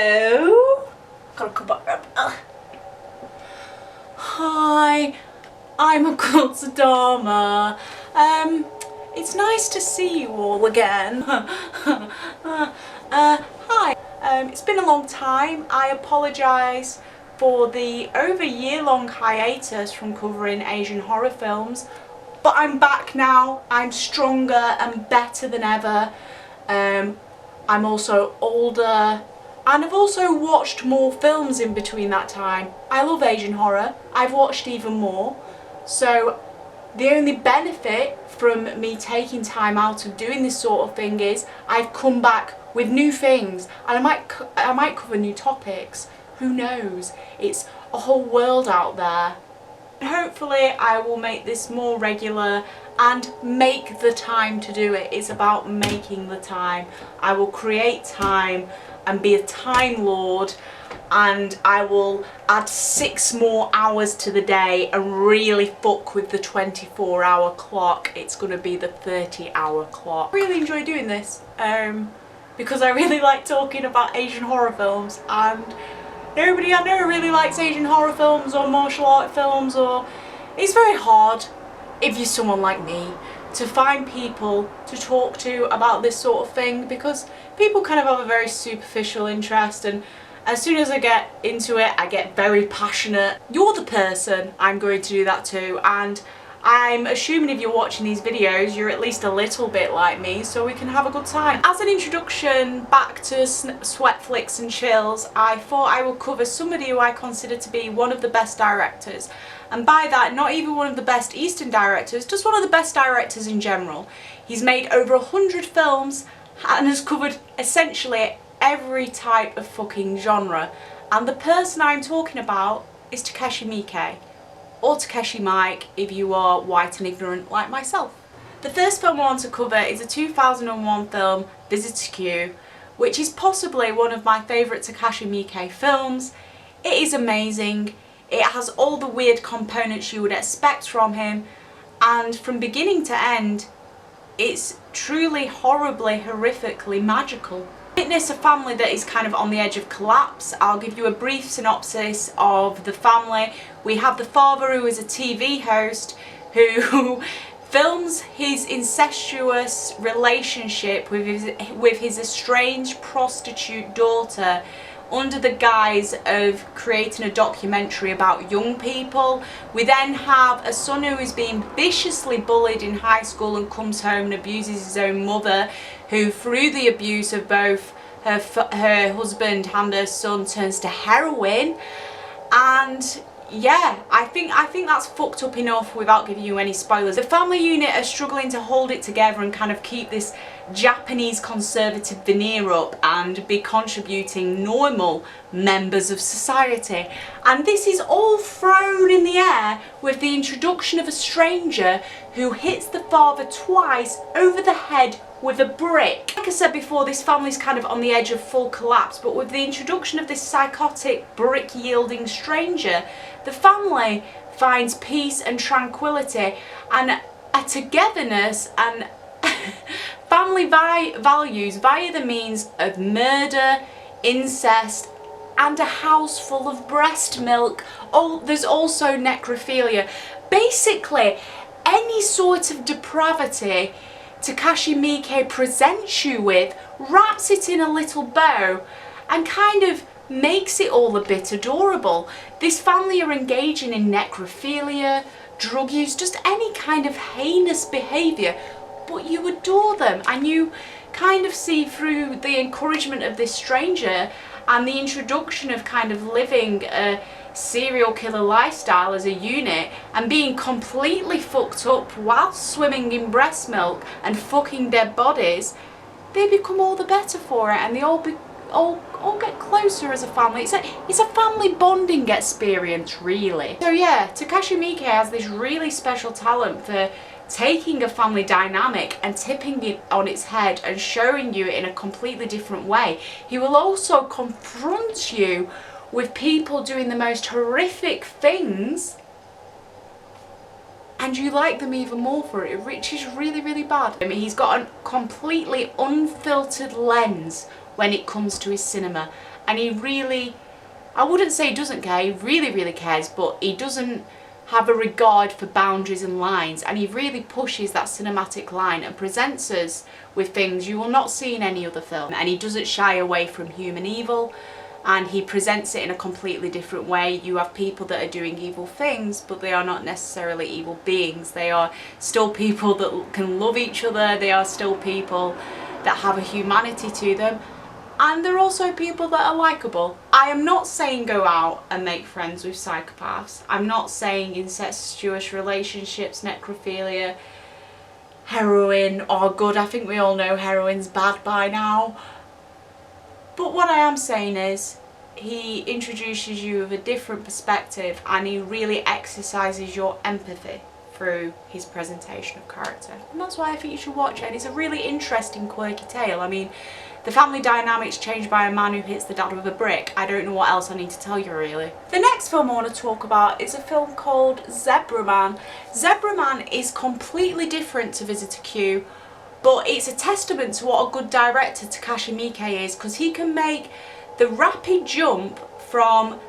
Hello. Gotta come back up. Hi, I'm Occulta Dama. It's nice to see you all again. Hi. It's been a long time. I apologise for the over year-long hiatus from covering Asian horror films, but I'm back now. I'm stronger and better than ever. I'm also older, and I've also watched more films in between that time. I love Asian horror. I've watched even more. So the only benefit from me taking time out of doing this sort of thing is I've come back with new things, and I might cover new topics. Who knows? It's a whole world out there. Hopefully I will make this more regular and make the time to do it. It's about making the time. I will create time and be a time lord, and I will add 6 more hours to the day and really fuck with the 24-hour clock. It's going to be the 30-hour clock. I really enjoy doing this because I really like talking about Asian horror films, and nobody I know really likes Asian horror films or martial art films, or it's very hard, if you're someone like me, to find people to talk to about this sort of thing, because people kind of have a very superficial interest, and as soon as I get into it I get very passionate. You're the person I'm going to do that to, and I'm assuming if you're watching these videos you're at least a little bit like me, so we can have a good time. As an introduction back to Sweatflix and Chills, I thought I would cover somebody who I consider to be one of the best directors. And by that, not even one of the best Eastern directors, just one of the best directors in general. He's made over 100 films and has covered essentially every type of fucking genre. And the person I'm talking about is Takashi Miike, or Takashi Miike if you are white and ignorant like myself. The first film I want to cover is a 2001 film, Visitor Q, which is possibly one of my favourite Takashi Miike films. It is amazing. It has all the weird components you would expect from him, and from beginning to end it's truly horribly, horrifically magical. Witness a family that is kind of on the edge of collapse. I'll give you a brief synopsis of the family. We have the father, who is a TV host, who films his incestuous relationship with his estranged prostitute daughter under the guise of creating a documentary about young people. We then have a son who is being viciously bullied in high school and comes home and abuses his own mother, who through the abuse of both her husband and her son turns to heroin. And yeah, I think that's fucked up enough without giving you any spoilers. The family unit are struggling to hold it together and kind of keep this Japanese conservative veneer up and be contributing normal members of society. And this is all thrown in the air with the introduction of a stranger who hits the father twice over the head with a brick. Like I said before, this family's kind of on the edge of full collapse, but with the introduction of this psychotic, brick-yielding stranger, the family finds peace and tranquility and a togetherness and family values via the means of murder, incest, and a house full of breast milk. Oh, there's also necrophilia. Basically, any sort of depravity Takashi Miike presents you with, wraps it in a little bow and kind of makes it all a bit adorable. This family are engaging in necrophilia, drug use, just any kind of heinous behaviour, but you adore them, and you kind of see through the encouragement of this stranger and the introduction of kind of living a serial killer lifestyle as a unit and being completely fucked up while swimming in breast milk and fucking dead bodies. They become all the better for it, and they all get closer as a family. It's a family bonding experience, really. So yeah, Takashi Miike has this really special talent for taking a family dynamic and tipping it on its head and showing you it in a completely different way. He will also confront you with people doing the most horrific things, and you like them even more for it, which is really, really bad. I mean, he's got a completely unfiltered lens when it comes to his cinema, and he really, I wouldn't say he doesn't care, he really cares, but he doesn't have a regard for boundaries and lines, and he really pushes that cinematic line and presents us with things you will not see in any other film. And he doesn't shy away from human evil, and he presents it in a completely different way. You have people that are doing evil things, but they are not necessarily evil beings. They are still people that can love each other, they are still people that have a humanity to them, and they're also people that are likeable. I am not saying go out and make friends with psychopaths. I'm not saying incestuous relationships, necrophilia, heroin are good. I think we all know heroin's bad by now. But what I am saying is, he introduces you with a different perspective, and he really exercises your empathy through his presentation of character. And that's why I think you should watch it. And it's a really interesting, quirky tale. I mean, the family dynamics changed by a man who hits the dad with a brick. I don't know what else I need to tell you, really. The next film I want to talk about is a film called Zebra Man. Zebra Man is completely different to Visitor Q, but it's a testament to what a good director Takashi Miike is, because he can make the rapid jump from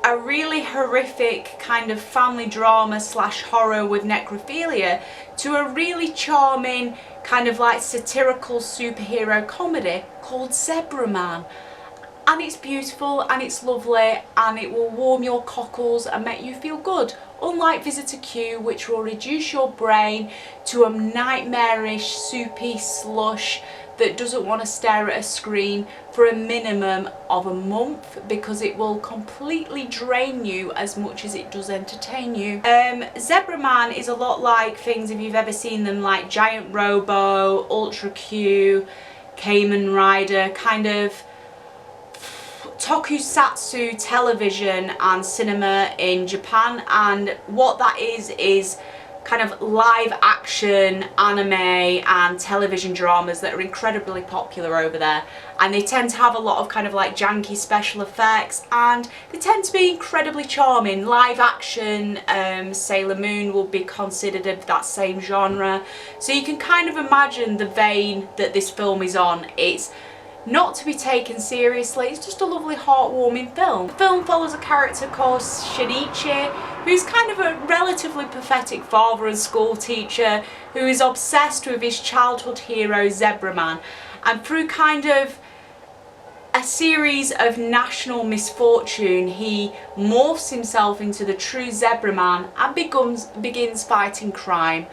a really horrific kind of family drama slash horror with necrophilia to a really charming kind of like satirical superhero comedy called Zebra Man. And it's beautiful and it's lovely and it will warm your cockles and make you feel good. Unlike Visitor Q, which will reduce your brain to a nightmarish, soupy slush that doesn't want to stare at a screen for a minimum of a month, because it will completely drain you as much as it does entertain you. Zebra Man is a lot like things, if you've ever seen them, like Giant Robo, Ultra Q, Kamen Rider, kind of tokusatsu television and cinema in Japan. And what that is kind of live action anime and television dramas that are incredibly popular over there, and they tend to have a lot of kind of like janky special effects, and they tend to be incredibly charming. Live action Sailor Moon will be considered of that same genre, so you can kind of imagine the vein that this film is on. It's not to be taken seriously, it's just a lovely heartwarming film. The film follows a character called Shinichi, who's kind of a relatively pathetic father and school teacher who is obsessed with his childhood hero Zebra Man, and through kind of a series of national misfortune he morphs himself into the true Zebra Man and begins fighting crime.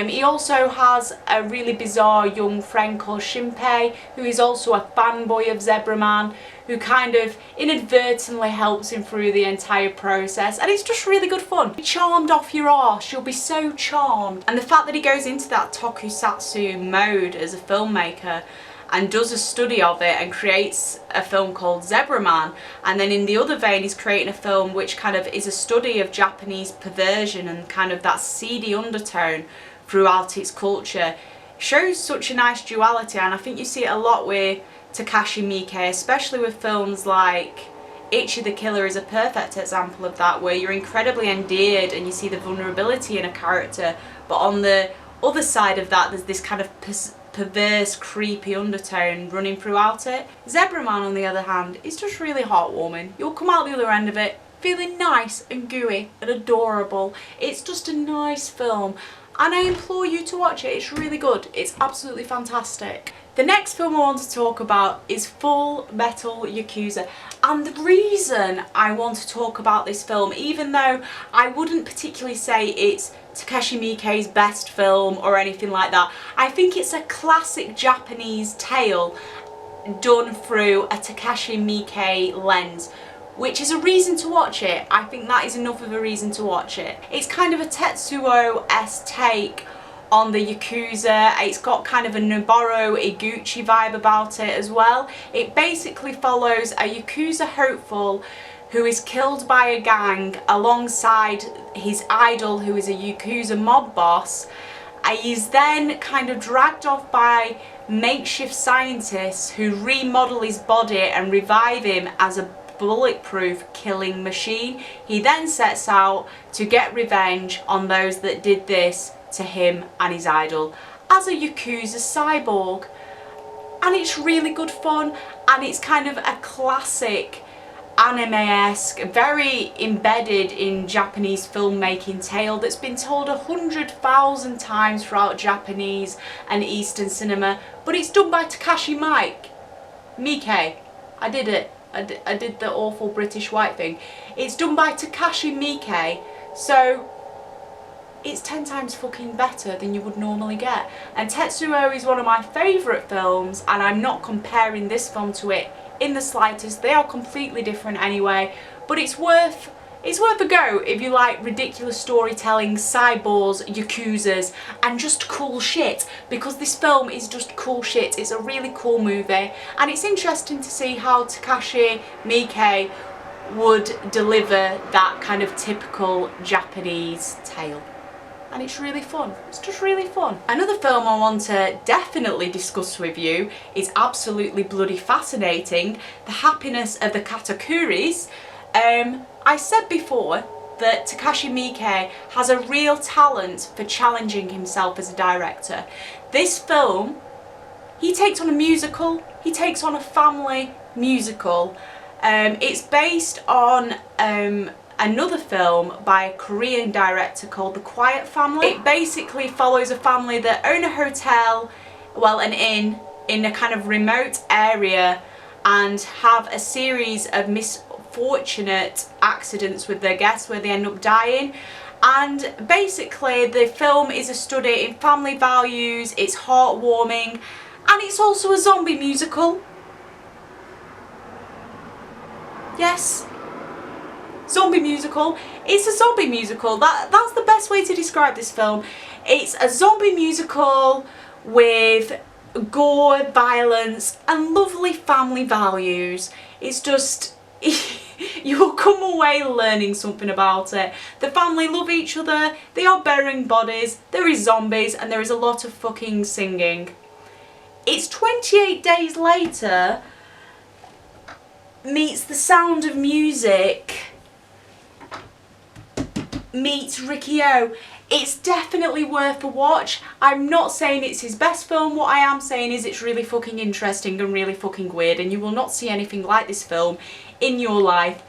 He also has a really bizarre young friend called Shinpei, who is also a fanboy of Zebra Man, who kind of inadvertently helps him through the entire process, and it's just really good fun. You're charmed off your arse, you'll be so charmed. And the fact that he goes into that tokusatsu mode as a filmmaker and does a study of it and creates a film called Zebra Man, and then in the other vein he's creating a film which kind of is a study of Japanese perversion and kind of that seedy undertone throughout its culture, shows such a nice duality. And I think you see it a lot with Takashi Miike, especially with films like Ichi the Killer is a perfect example of that, where you're incredibly endeared and you see the vulnerability in a character, but on the other side of that there's this kind of perverse, creepy undertone running throughout it. Zebra Man, on the other hand, is just really heartwarming. You'll come out the other end of it feeling nice and gooey and adorable. It's just a nice film, and I implore you to watch it. It's really good. It's absolutely fantastic. The next film I want to talk about is Full Metal Yakuza, and the reason I want to talk about this film, even though I wouldn't particularly say it's Takashi Miike's best film or anything like that, I think it's a classic Japanese tale done through a Takashi Miike lens, which is a reason to watch it. I think that is enough of a reason to watch it. It's kind of a Tetsuo-esque take on the Yakuza. It's got kind of a Noboru Iguchi vibe about it as well. It basically follows a Yakuza hopeful who is killed by a gang alongside his idol, who is a Yakuza mob boss. He's then kind of dragged off by makeshift scientists who remodel his body and revive him as a bulletproof killing machine. He then sets out to get revenge on those that did this to him and his idol as a Yakuza cyborg. And it's really good fun. and it's kind of a classic anime-esque, very embedded in Japanese filmmaking tale that's been told 100,000 times throughout Japanese and Eastern cinema, but it's done by Takashi Miike. I did it. I did the awful British white thing. It's done by Takashi Miike, so it's 10 times fucking better than you would normally get. And Tetsuo is one of my favourite films, and I'm not comparing this film to it in the slightest. They are completely different anyway, but it's worth a go if you like ridiculous storytelling, cyborgs, yakuzas, and just cool shit, because this film is just cool shit. It's a really cool movie, and it's interesting to see how Takashi Miike would deliver that kind of typical Japanese tale. And it's really fun. It's just really fun. Another film I want to definitely discuss with you is absolutely bloody fascinating, The Happiness of the Katakuris. I said before that Takashi Miike has a real talent for challenging himself as a director. This film, he takes on a musical, he takes on a family musical. It's based on another film by a Korean director called The Quiet Family. It basically follows a family that own a hotel, well, an inn, in a kind of remote area, and have a series of misfortunate accidents with their guests where they end up dying. And basically the film is a study in family values, it's heartwarming, and it's also a zombie musical. Yes, zombie musical. It's a zombie musical. That's the best way to describe this film. It's a zombie musical with gore, violence, and lovely family values. It's just, you will come away learning something about it. The family love each other, they are burying bodies, there is zombies, and there is a lot of fucking singing. It's 28 Days Later meets The Sound of Music meets Riki-Oh. It's definitely worth a watch. I'm not saying it's his best film. What I am saying is it's really fucking interesting and really fucking weird, and you will not see anything like this film in your life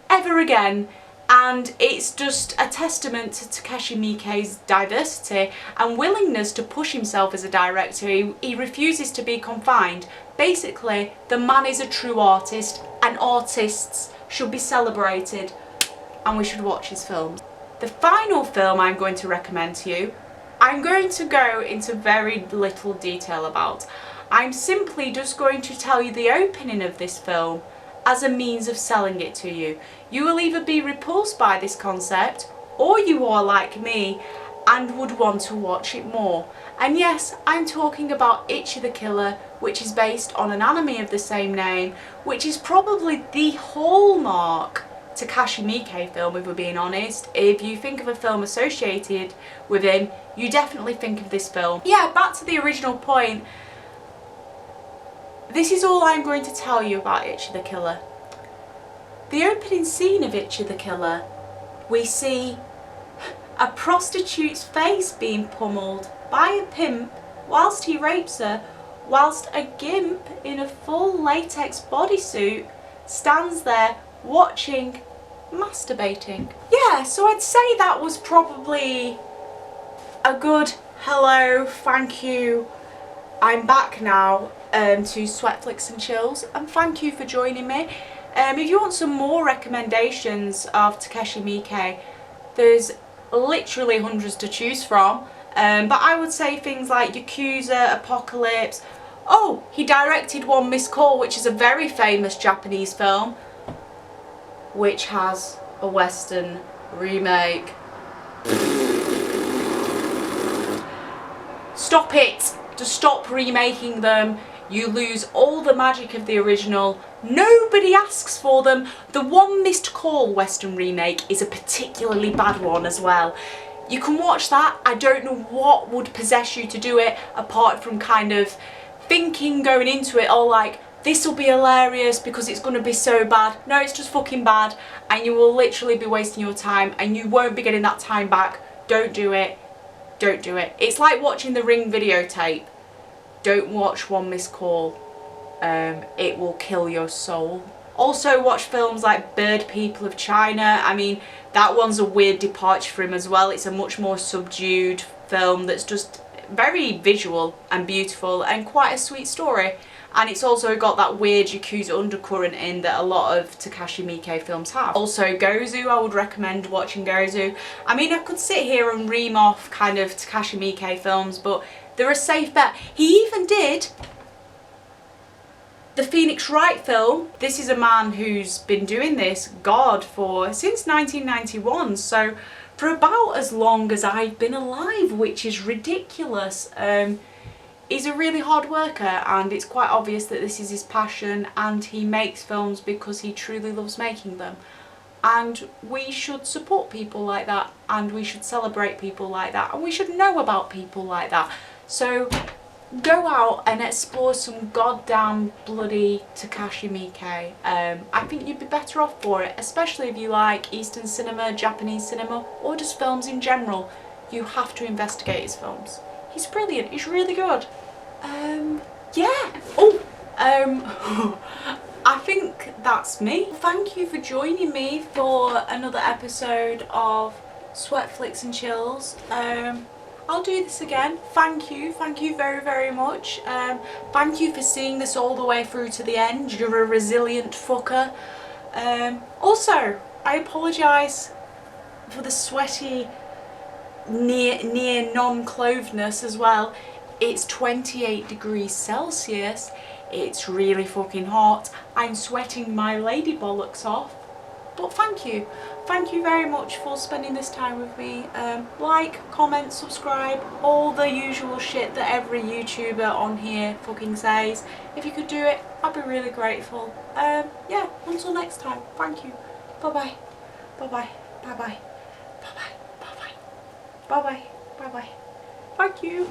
ever again. And it's just a testament to Takashi Miike's diversity and willingness to push himself as a director. He refuses to be confined. Basically, the man is a true artist, and artists should be celebrated, and we should watch his films. The final film I'm going to recommend to you, I'm going to go into very little detail about. I'm simply just going to tell you the opening of this film as a means of selling it to you. You will either be repulsed by this concept, or you are like me and would want to watch it more. And yes, I'm talking about Ichi the Killer, which is based on an anime of the same name, which is probably the hallmark Takashi Miike film, if we're being honest. If you think of a film associated with him, you definitely think of this film. Yeah, back to the original point. This is all I'm going to tell you about Ichi the Killer. The opening scene of Ichi the Killer, we see a prostitute's face being pummeled by a pimp whilst he rapes her, whilst a gimp in a full latex bodysuit stands there watching, masturbating. Yeah, so I'd say that was probably a good hello, thank you, I'm back now to Sweatflix and Chills, and thank you for joining me. If you want some more recommendations of Takashi Miike, there's literally hundreds to choose from, but I would say things like Yakuza, Apocalypse. Oh, he directed One Missed Call, which is a very famous Japanese film, which has a Western remake. Stop it! Just stop remaking them. You lose all the magic of the original. Nobody asks for them. The One Missed Call Western remake is a particularly bad one as well. You can watch that. I don't know what would possess you to do it, apart from kind of thinking going into it, oh, like, this will be hilarious because it's going to be so bad. No, it's just fucking bad, and you will literally be wasting your time, and you won't be getting that time back. Don't do it. Don't do it. It's like watching The Ring videotape. Don't watch One Missed Call. it will kill your soul. Also watch films like Bird People of China. I mean, that one's a weird departure for him as well. It's a much more subdued film that's just very visual and beautiful and quite a sweet story. And it's also got that weird Yakuza undercurrent in that a lot of Takashi Miike films have. Also Gozu, I would recommend watching Gozu. I mean, I could sit here and ream off kind of Takashi Miike films, but they're a safe bet. He even did the Phoenix Wright film. This is a man who's been doing this, God, since 1991, so for about as long as I've been alive, which is ridiculous. He's a really hard worker, and it's quite obvious that this is his passion, and he makes films because he truly loves making them. And we should support people like that, and we should celebrate people like that, and we should know about people like that. So go out and explore some goddamn bloody Takashi Miike. I think you'd be better off for it, especially if you like Eastern cinema, Japanese cinema, or just films in general. You have to investigate his films. He's brilliant, he's really good. Yeah. Oh, I think that's me. Thank you for joining me for another episode of Sweatflix and Chills. I'll do this again. Thank you very, very much. Thank you for seeing this all the way through to the end. You're a resilient fucker. Also, I apologise for the sweaty near non-clothedness as well. It's 28 degrees Celsius. It's really fucking hot. I'm sweating my lady bollocks off. But thank you very much for spending this time with me. Like, comment, subscribe, all the usual shit that every YouTuber on here fucking says. If you could do it, I'd be really grateful. Yeah, until next time, thank you. Bye bye. Bye bye. Bye bye. Bye bye. Bye bye. Bye bye. Bye bye. Thank you.